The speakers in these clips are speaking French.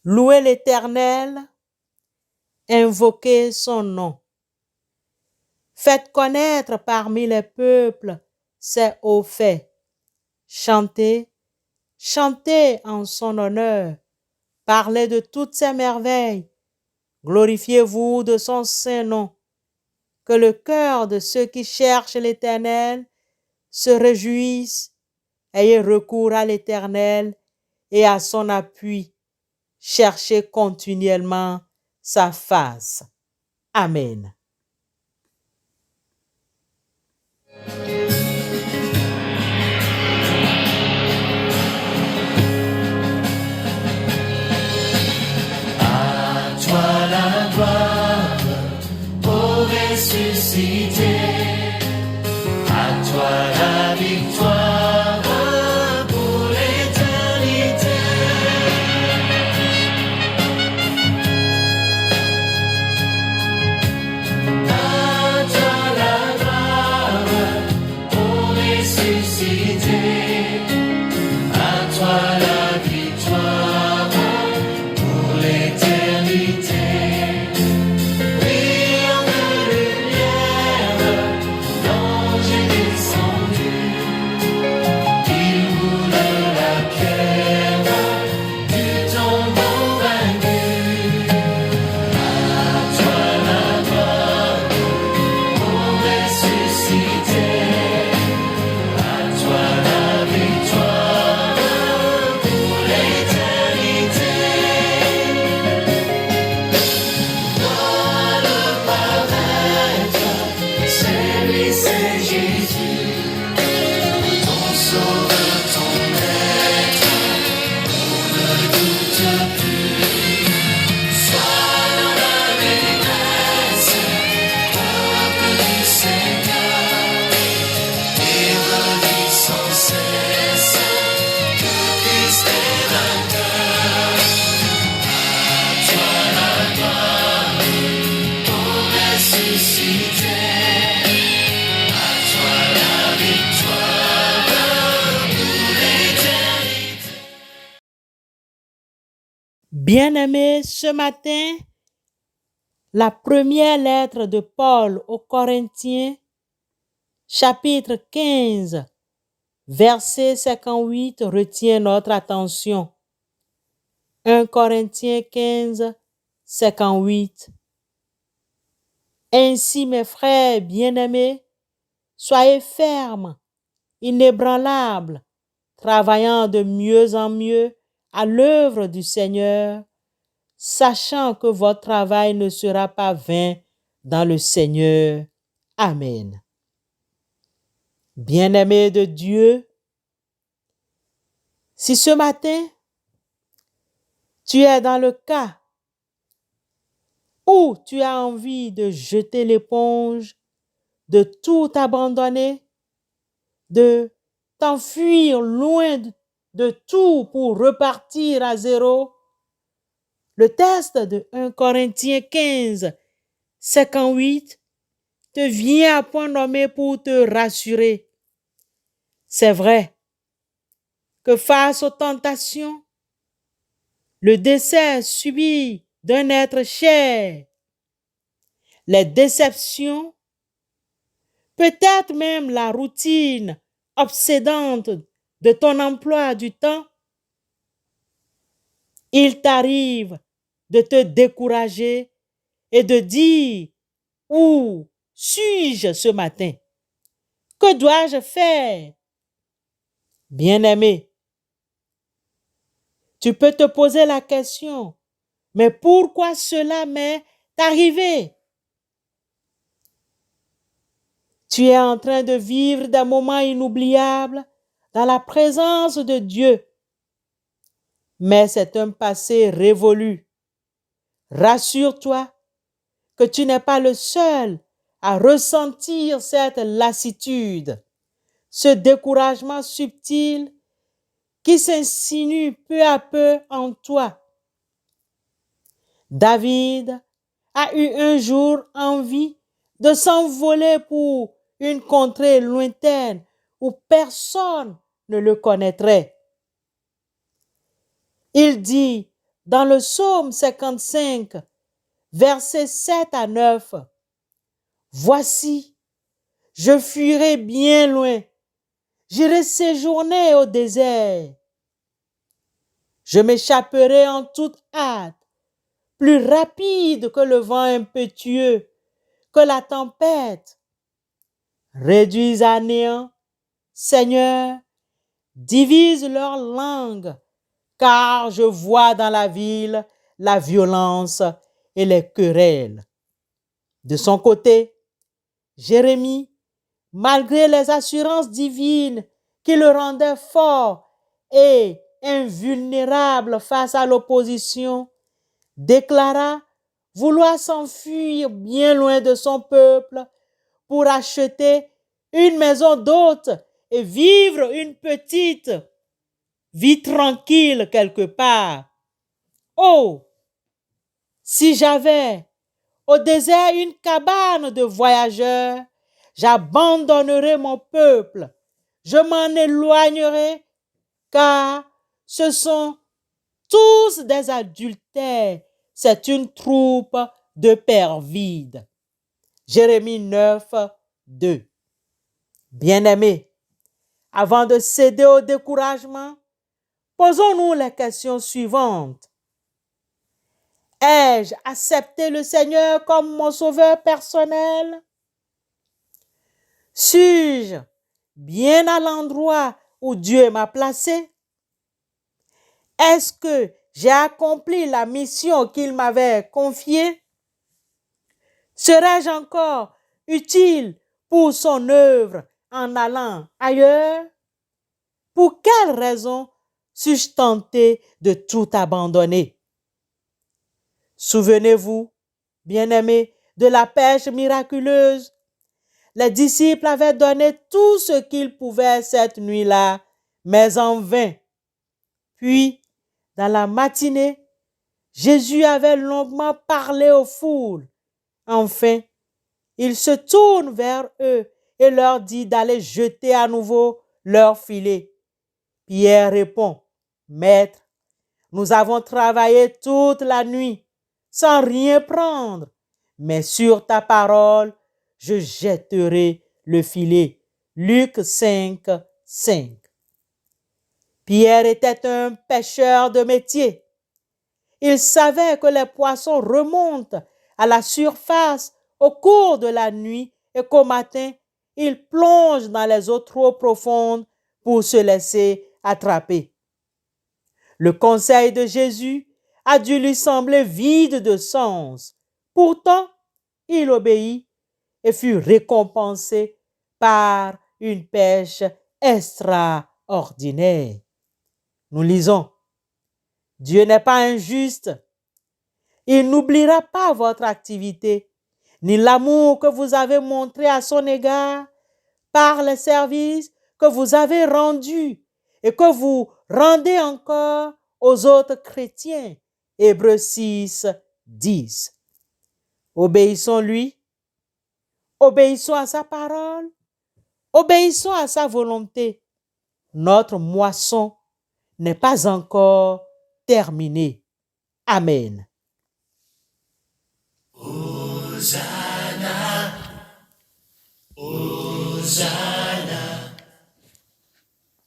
Louez l'Éternel, invoquez son nom. Faites connaître parmi les peuples ses hauts faits. Chantez, chantez en son honneur. Parlez de toutes ses merveilles. Glorifiez-vous de son saint nom. Que le cœur de ceux qui cherchent l'Éternel se réjouisse. Ayez recours à l'Éternel et à son appui. Cherchez continuellement sa face. Amen. À toi la gloire, ô ressuscité, à toi la victoire pour l'éternité. À toi la gloire, ô ressuscité, à toi la victoire pour l'éternité. Brillant de lumière, l'ange est descendu. Il roule la pierre du tombeau vaincu. À toi la gloire, ô ressuscité. À toi la victoire pour l'éternité. Vois le paraître, c'est lui, c'est Jésus, ton sauveur, ton maître, on ne doute plus. Sois dans la détresse, peuple du Seigneur, et redis sans cesse que Christ est vainqueur. À toi la gloire, ô ressuscité, à toi la victoire pour l'éternité. Bien-aimés, ce matin, la première lettre de Paul aux Corinthiens, chapitre 15, verset 58, retient notre attention. 1 Corinthiens 15, 58. Ainsi, mes frères bien-aimés, soyez fermes, inébranlables, travaillant de mieux en mieux à l'œuvre du Seigneur, sachant que votre travail ne sera pas vain dans le Seigneur. Amen. Bien-aimés de Dieu, si ce matin, tu es dans le cas où tu as envie de jeter l'éponge, de tout abandonner, de t'enfuir loin de tout pour repartir à zéro, le texte de 1 Corinthiens 15, 58 te vient à point nommé pour te rassurer. C'est vrai que face aux tentations, le décès subi d'un être cher, les déceptions, peut-être même la routine obsédante de ton emploi du temps, il t'arrive de te décourager et de dire « Où suis-je ce matin? Que dois-je faire ?» Bien-aimé, tu peux te poser la question, mais pourquoi cela m'est arrivé? Tu es en train de vivre des moments inoubliables dans la présence de Dieu, mais c'est un passé révolu. Rassure-toi que tu n'es pas le seul à ressentir cette lassitude, ce découragement subtil qui s'insinue peu à peu en toi. David a eu un jour envie de s'envoler pour une contrée lointaine où personne ne le connaîtrait. Il dit dans le psaume 55, versets 7 à 9. Voici, je fuirai bien loin, j'irai séjourner au désert. Je m'échapperai en toute hâte, plus rapide que le vent impétueux, que la tempête. Réduis à néant, Seigneur, divise leur langue, car je vois dans la ville la violence et les querelles. De son côté, Jérémie, malgré les assurances divines qui le rendaient fort et invulnérable face à l'opposition, déclara vouloir s'enfuir bien loin de son peuple pour acheter une maison d'hôte et vivre une petite vie tranquille quelque part. Oh, si j'avais au désert une cabane de voyageurs, j'abandonnerais mon peuple, je m'en éloignerai, car ce sont tous des adultères, c'est une troupe de pervides. Jérémie 9, 2. Bien-aimés, avant de céder au découragement, posons-nous les questions suivantes. Ai-je accepté le Seigneur comme mon sauveur personnel? Suis-je bien à l'endroit où Dieu m'a placé? Est-ce que j'ai accompli la mission qu'il m'avait confiée? Serais-je encore utile pour son œuvre en allant ailleurs? Pour quelle raison suis-je tenté de tout abandonner? Souvenez-vous, bien-aimés, de la pêche miraculeuse. Les disciples avaient donné tout ce qu'ils pouvaient cette nuit-là, mais en vain. Puis, dans la matinée, Jésus avait longuement parlé aux foules. Enfin, il se tourne vers eux et leur dit d'aller jeter à nouveau leur filet. Pierre répond, Maître, nous avons travaillé toute la nuit sans rien prendre, mais sur ta parole, je jetterai le filet. Luc 5, 5. Pierre était un pêcheur de métier. Il savait que les poissons remontent à la surface au cours de la nuit et qu'au matin, ils plongent dans les eaux trop profondes pour se laisser attraper. Le conseil de Jésus a dû lui sembler vide de sens. Pourtant, il obéit et fut récompensé par une pêche extraordinaire. Nous lisons, Dieu n'est pas injuste. Il n'oubliera pas votre activité, ni l'amour que vous avez montré à son égard par les services que vous avez rendus et que vous rendez encore aux autres chrétiens. Hébreux 6, 10. Obéissons-lui, obéissons à sa parole, obéissons à sa volonté. Notre moisson n'est pas encore terminée. Amen. Hosanna, Hosanna,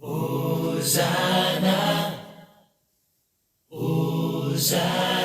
Hosanna, Hosanna.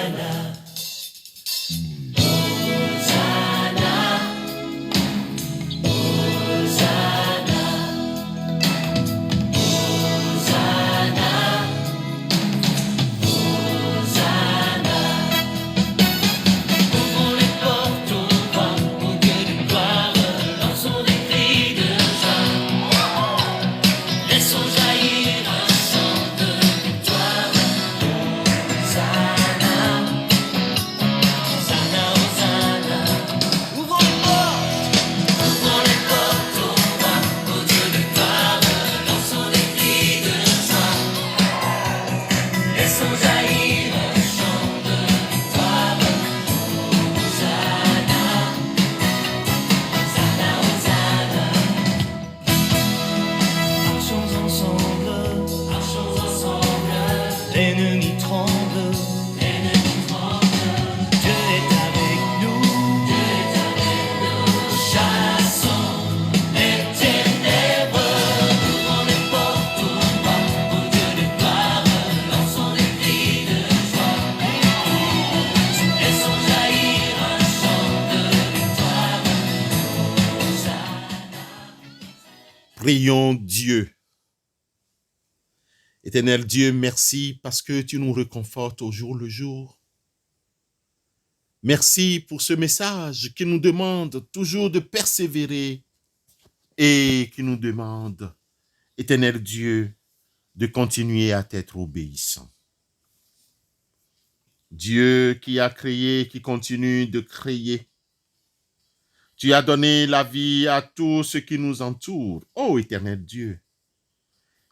Prions Dieu. Éternel Dieu, merci parce que tu nous réconfortes au jour le jour. Merci pour ce message qui nous demande toujours de persévérer et qui nous demande, Éternel Dieu, de continuer à t'être obéissant. Dieu qui a créé, qui continue de créer. Tu as donné la vie à tout ce qui nous entoure. Ô Éternel Dieu,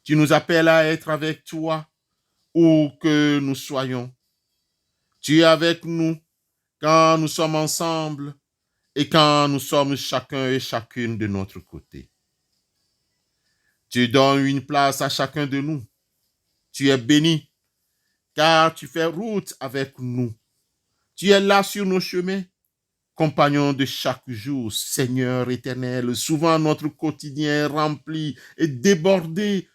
tu nous appelles à être avec toi où que nous soyons. Tu es avec nous quand nous sommes ensemble et quand nous sommes chacun et chacune de notre côté. Tu donnes une place à chacun de nous. Tu es béni car tu fais route avec nous. Tu es là sur nos chemins, compagnon de chaque jour, Seigneur éternel. Souvent notre quotidien est rempli et débordé,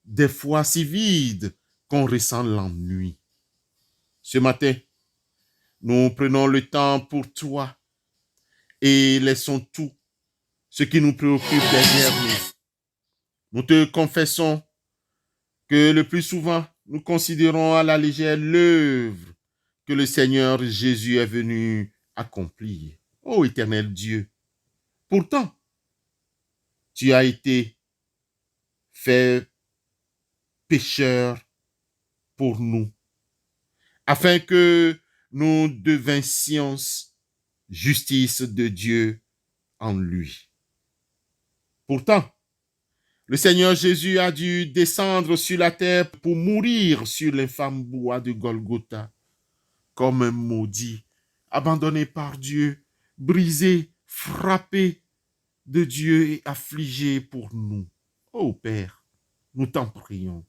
des fois si vide qu'on ressent l'ennui. Ce matin, nous prenons le temps pour toi et laissons tout ce qui nous préoccupe derrière nous. Nous te confessons que le plus souvent, nous considérons à la légère l'œuvre que le Seigneur Jésus est venu accomplir. Ô éternel Dieu, pourtant, tu as été fait pécheur pour nous, afin que nous devinssions justice de Dieu en lui. Pourtant, le Seigneur Jésus a dû descendre sur la terre pour mourir sur l'infâme bois de Golgotha, comme un maudit, abandonné par Dieu, brisé, frappé de Dieu et affligé pour nous. Ô Père, nous t'en prions.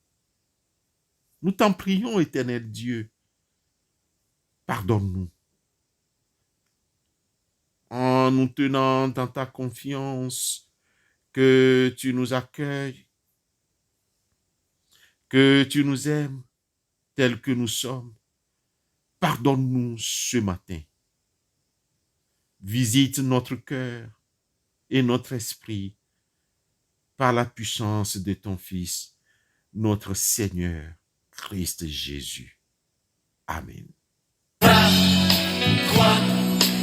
Nous t'en prions, éternel Dieu. Pardonne-nous. En nous tenant dans ta confiance, que tu nous accueilles, que tu nous aimes tels que nous sommes. Pardonne-nous ce matin. Visite notre cœur et notre esprit par la puissance de ton Fils, notre Seigneur, Christ Jésus. Amen. Crois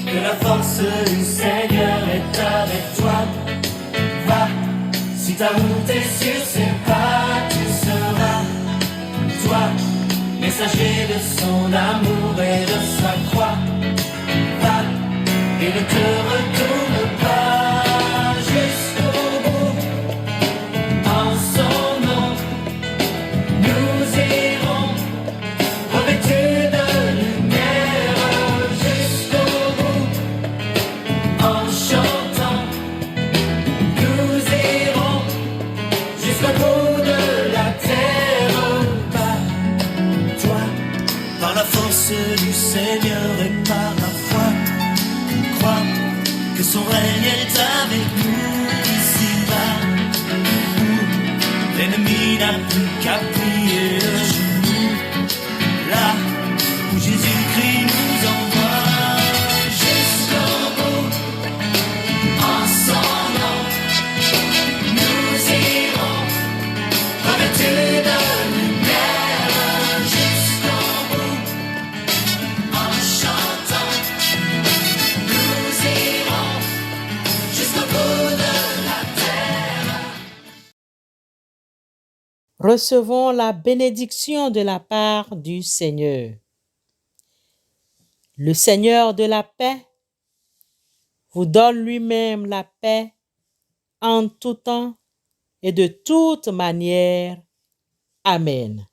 que la force du Seigneur est avec toi. Va, si ta route est sur ses pas, tu seras, toi, messager de son amour et de sa croix. Va, et ne te retourne pas jusqu'au bout. En son nom, nous irons, revêtus de lumière jusqu'au bout. En chantant, nous irons jusqu'au bout de la terre. Bats, toi, par la force du Seigneur et par la foi, crois que son règne est avec nous ici-bas, où l'ennemi n'a plus qu'à plier le genou, là où Jésus-Christ nous envoie jusqu'au bout. En son nom, nous irons, revêtus de lumière jusqu'au bout. En chantant, nous irons jusqu'au bout de la terre. Recevons la bénédiction de la part du Seigneur. Le Seigneur de la paix vous donne lui-même la paix en tout temps et de toute manière. Amen.